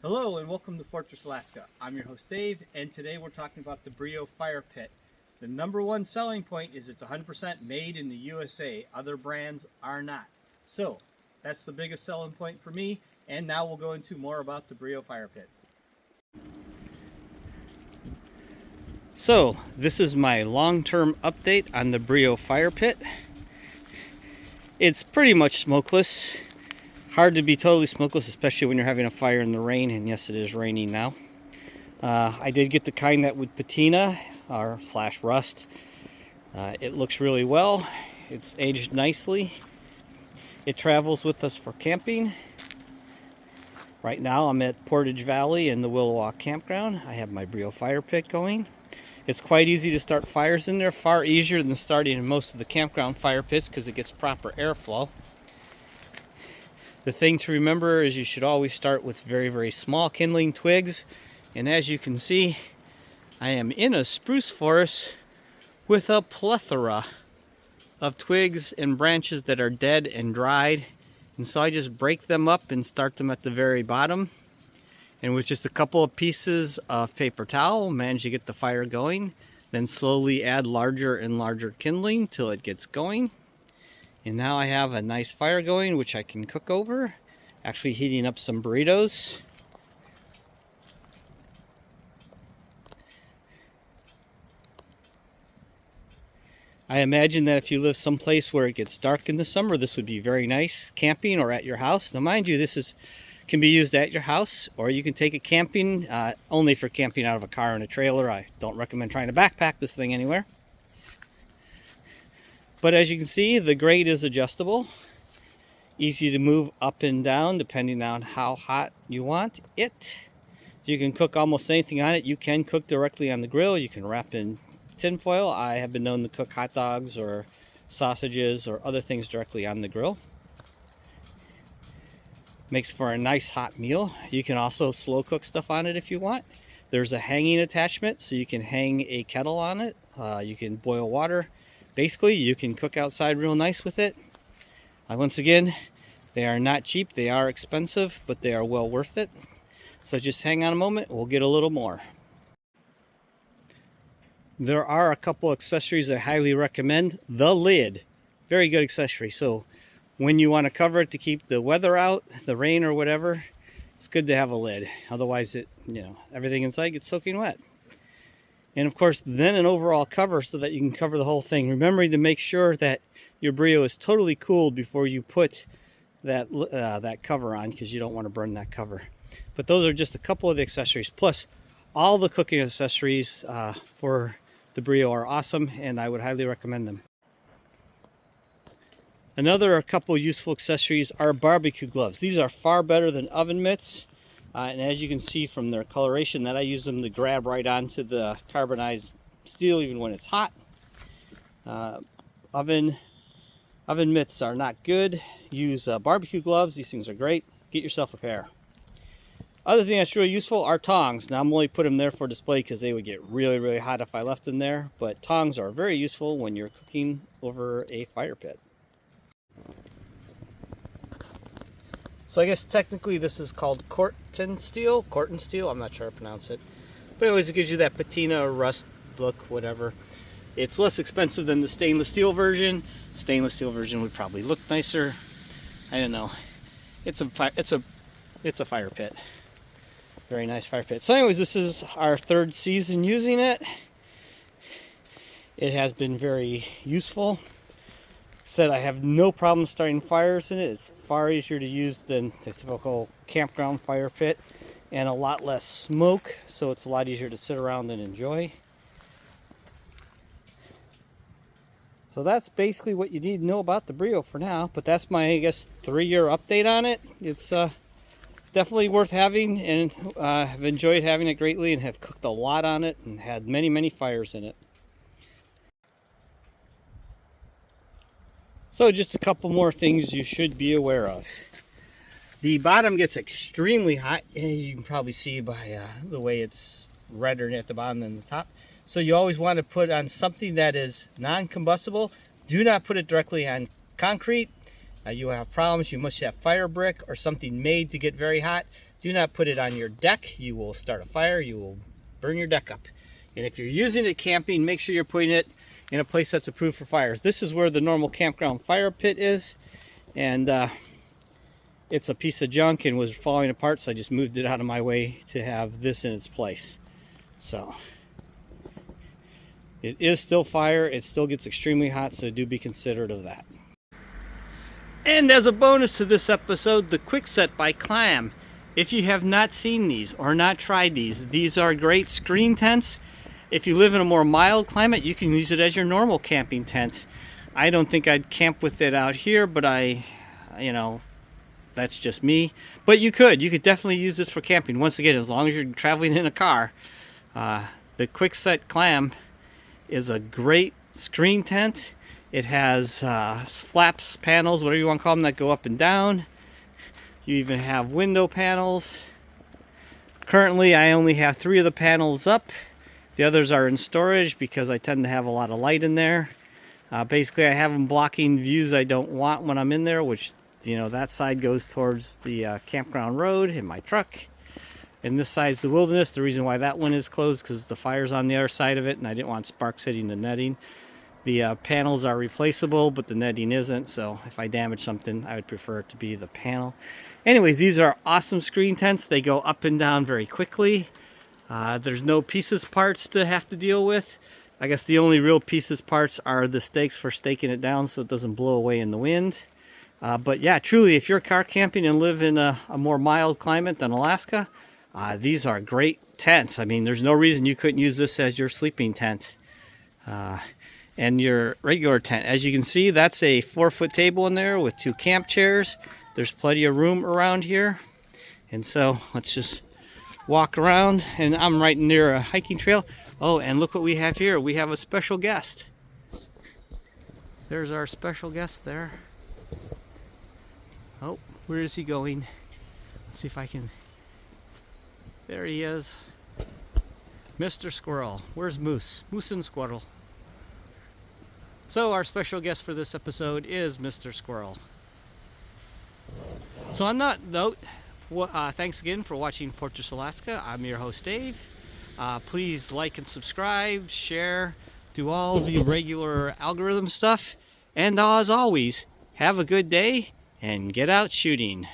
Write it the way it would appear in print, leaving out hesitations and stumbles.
Hello and welcome to Fortress, Alaska. I'm your host Dave, and today we're talking about the Breeo fire pit. The number one selling point is it's 100% made in the USA. Other brands are not. So that's the biggest selling point for me, and now we'll go into more about the Breeo fire pit. So this is my long-term update on the Breeo fire pit. It's pretty much smokeless. Hard to be totally smokeless, especially when you're having a fire in the rain, and yes, it is raining now. I did get the kind that would patina or slash rust. It looks really well. It's aged nicely. It travels with us for camping. Right now I'm at Portage Valley in the Willowwalk campground. I have my Breeo fire pit going. It's quite easy to start fires in there, far easier than starting in most of the campground fire pits because it gets proper airflow. The thing to remember is you should always start with very, very small kindling twigs. And as you can see, I am in a spruce forest with a plethora of twigs and branches that are dead and dried. And so I just break them up and start them at the very bottom. And with just a couple of pieces of paper towel, manage to get the fire going. Then slowly add larger and larger kindling till it gets going. And now I have a nice fire going, which I can cook over. Actually heating up some burritos. I imagine that if you live someplace where it gets dark in the summer, this would be very nice camping or at your house. Now mind you, this can be used at your house, or you can take it camping, only for camping out of a car and a trailer. I don't recommend trying to backpack this thing anywhere. But as you can see, the grate is adjustable. Easy to move up and down depending on how hot you want it. You can cook almost anything on it. You can cook directly on the grill. You can wrap in tin foil. I have been known to cook hot dogs or sausages or other things directly on the grill. Makes for a nice hot meal. You can also slow cook stuff on it if you want. There's a hanging attachment, so you can hang a kettle on it. You can boil water. Basically, you can cook outside real nice with it. Once again, they are not cheap. They are expensive, but they are well worth it. So just hang on a moment. We'll get a little more. There are a couple accessories I highly recommend. The lid, very good accessory. So when you want to cover it to keep the weather out, the rain or whatever, it's good to have a lid. Otherwise, everything inside gets soaking wet. And of course, then an overall cover so that you can cover the whole thing. Remembering to make sure that your Breeo is totally cooled before you put that cover on, because you don't want to burn that cover. But those are just a couple of the accessories. Plus, all the cooking accessories for the Breeo are awesome, and I would highly recommend them. Another couple useful accessories are barbecue gloves. These are far better than oven mitts. And as you can see from their coloration, that I use them to grab right onto the carbonized steel even when it's hot. Oven mitts are not good. Use barbecue gloves. These things are great. Get yourself a pair. Other thing that's really useful are tongs. Now I'm only put them there for display because they would get really, really hot if I left them there. But tongs are very useful when you're cooking over a fire pit. So I guess technically this is called Corten steel, I'm not sure how to pronounce it. But anyways, it gives you that patina or rust look, whatever. It's less expensive than the stainless steel version. Stainless steel version would probably look nicer. I don't know. It's a fire pit. Very nice fire pit. So anyways, this is our third season using it. It has been very useful. Said I have no problem starting fires in it. It's far easier to use than the typical campground fire pit, and a lot less smoke, so it's a lot easier to sit around and enjoy. So that's basically what you need to know about the Breeo for now, but that's my, I guess, 3-year update on it. It's definitely worth having, and I've enjoyed having it greatly and have cooked a lot on it and had many, many fires in it. So just a couple more things you should be aware of. The bottom gets extremely hot. You can probably see by the way it's redder at the bottom than the top. So you always want to put on something that is non-combustible. Do not put it directly on concrete. You will have problems. You must have fire brick or something made to get very hot. Do not put it on your deck. You will start a fire. You will burn your deck up. And if you're using it camping, make sure you're putting it in a place that's approved for fires. This is where the normal campground fire pit is. And it's a piece of junk and was falling apart, so I just moved it out of my way to have this in its place. So it is still fire. It still gets extremely hot, so do be considerate of that. And as a bonus to this episode, the Quick Set by Clam. If you have not seen these or not tried these are great screen tents. If you live in a more mild climate, you can use it as your normal camping tent. I don't think I'd camp with it out here, but that's just me. But you could definitely use this for camping. Once again, as long as you're traveling in a car. The Quick Set Clam is a great screen tent. It has flaps, panels, whatever you want to call them, that go up and down. You even have window panels. Currently, I only have 3 of the panels up. The others are in storage because I tend to have a lot of light in there. Basically, I have them blocking views I don't want when I'm in there, which, that side goes towards the campground road in my truck. And this side's the wilderness. The reason why that one is closed because the fire's on the other side of it, and I didn't want sparks hitting the netting. The panels are replaceable, but the netting isn't, so if I damage something, I would prefer it to be the panel. Anyways, these are awesome screen tents. They go up and down very quickly. There's no pieces parts to have to deal with. I guess the only real pieces parts are the stakes for staking it down so it doesn't blow away in the wind. But yeah, truly, if you're car camping and live in a more mild climate than Alaska, these are great tents. I mean, there's no reason you couldn't use this as your sleeping tent and your regular tent. As you can see, that's a 4-foot table in there with 2 camp chairs. There's plenty of room around here. And so let's just walk around, and I'm right near a hiking trail. Oh, and look what we have here. We have a special guest. There's our special guest there. Oh, where is he going? Let's see if I can. There he is. Mr. Squirrel. Where's Moose? Moose and Squirrel. So our special guest for this episode is Mr. Squirrel. So on that note, thanks again for watching Fortress Alaska. I'm your host, Dave. Please like and subscribe, share, do all the regular algorithm stuff. And as always, have a good day and get out shooting.